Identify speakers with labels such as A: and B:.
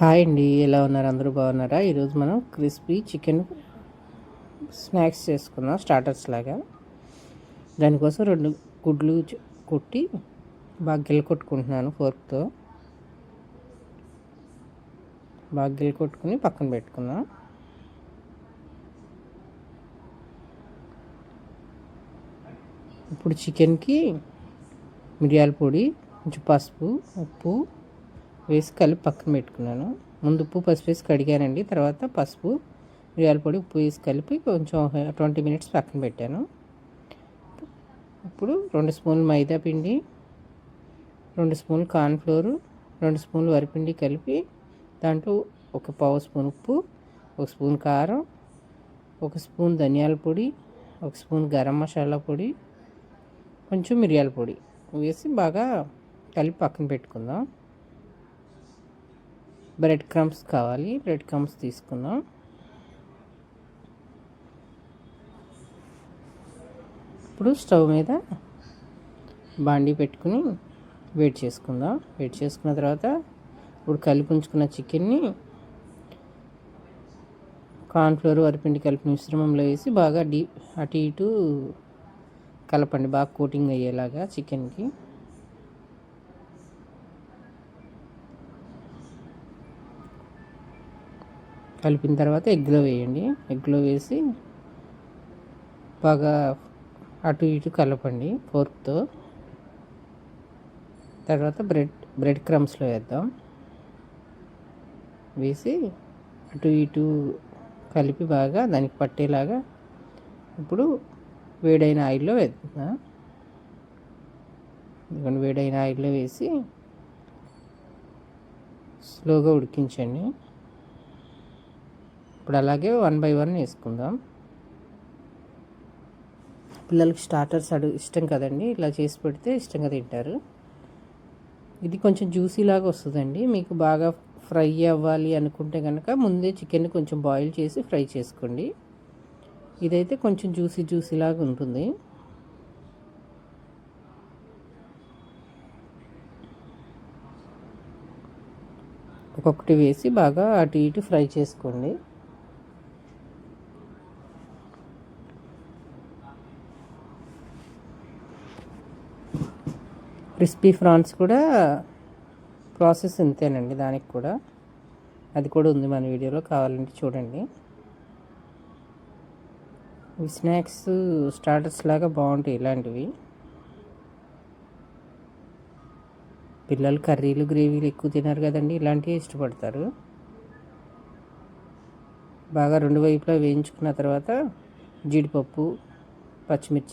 A: Hi అండి, ఎలా ఉన్నారు? అందరూ బాగున్నారా? ఈరోజు మనం క్రిస్పీ చికెన్ స్నాక్స్ చేసుకుందాం, స్టార్టర్స్ లాగా. దానికోసం 2 గుడ్లు కొట్టి బాగా గిల్ల కొట్టుకుంటున్నాను ఫోర్క్తో. బాగా గిల్ల కొట్టుకుని పక్కన పెట్టుకుందాం. ఇప్పుడు చికెన్కి మిరియాల పొడి, కొంచెం పసుపు, ఉప్పు వేసి కలిపి పక్కన పెట్టుకున్నాను. ముందు ఉప్పు పసుపు వేసి కడిగానండి, తర్వాత పసుపు మిరియాల పొడి ఉప్పు వేసి కలిపి కొంచెం 20 మినిట్స్ పక్కన పెట్టాను. ఇప్పుడు 2 స్పూన్లు మైదా పిండి, 2 స్పూన్లు కార్న్ఫ్లోరు, 2 స్పూన్లు వరిపిండి కలిపి దాంట్లో 1/2 స్పూన్ ఉప్పు, 1 స్పూన్ కారం, 1 స్పూన్ ధనియాల పొడి, 1 స్పూన్ గరం మసాలా పొడి, కొంచెం మిరియాల పొడి వేసి బాగా కలిపి పక్కన పెట్టుకుందాం. బ్రెడ్ క్రమ్స్ కావాలి, బ్రెడ్ క్రమ్స్ తీసుకుందాం. ఇప్పుడు స్టవ్ మీద బాండీ పెట్టుకుని వేడి చేసుకుందాం. వేడి చేసుకున్న తర్వాత ఇప్పుడు కలిపి ఉంచుకున్న చికెన్ని కార్న్ఫ్లోర్ వరిపిండి కలిపి మిశ్రమంలో వేసి బాగా అటు ఇటు కలపండి, బాగా కోటింగ్ అయ్యేలాగా చికెన్కి. కలిపిన తర్వాత ఎగ్లో వేయండి. ఎగ్లో వేసి బాగా అటు ఇటు కలపండి ఫోర్క్తో. తర్వాత బ్రెడ్ క్రమ్స్లో వేద్దాం. వేసి అటు ఇటు కలిపి బాగా దానికి పట్టేలాగా ఇప్పుడు వేడైన ఆయిల్లో వేద్దాం. ఎందుకంటే వేడైన ఆయిల్లో వేసి స్లోగా ఉడికించండి. ఇప్పుడు అలాగే 1 బై 1 వేసుకుందాం. పిల్లలకి స్టార్టర్స్ ఇష్టం కదండి, ఇలా చేసి పెడితే ఇష్టంగా తింటారు. ఇది కొంచెం జ్యూసీ లాగా వస్తుందండి. మీకు బాగా ఫ్రై అవ్వాలి అనుకుంటే కనుక ముందే చికెన్ కొంచెం బాయిల్ చేసి ఫ్రై చేసుకోండి. ఇదైతే కొంచెం జ్యూసీ లాగా ఉంటుంది. ఒక్కొక్కటి వేసి బాగా అటు ఇటు ఫ్రై చేసుకోండి. క్రిస్పీ ప్రాన్స్ కూడా ప్రాసెస్ ఇంతేనండి, దానికి కూడా అది కూడా ఉంది మన వీడియోలో, కావాలంటే చూడండి. ఈ స్నాక్స్ స్టార్టర్స్ లాగా బాగుంటాయి ఇలాంటివి. పిల్లలు కర్రీలు గ్రేవీలు ఎక్కువ తినారు కదండి, ఇలాంటివి ఇష్టపడతారు. బాగా 2 వైపులా వేయించుకున్న తర్వాత జీడిపప్పు, పచ్చిమిర్చి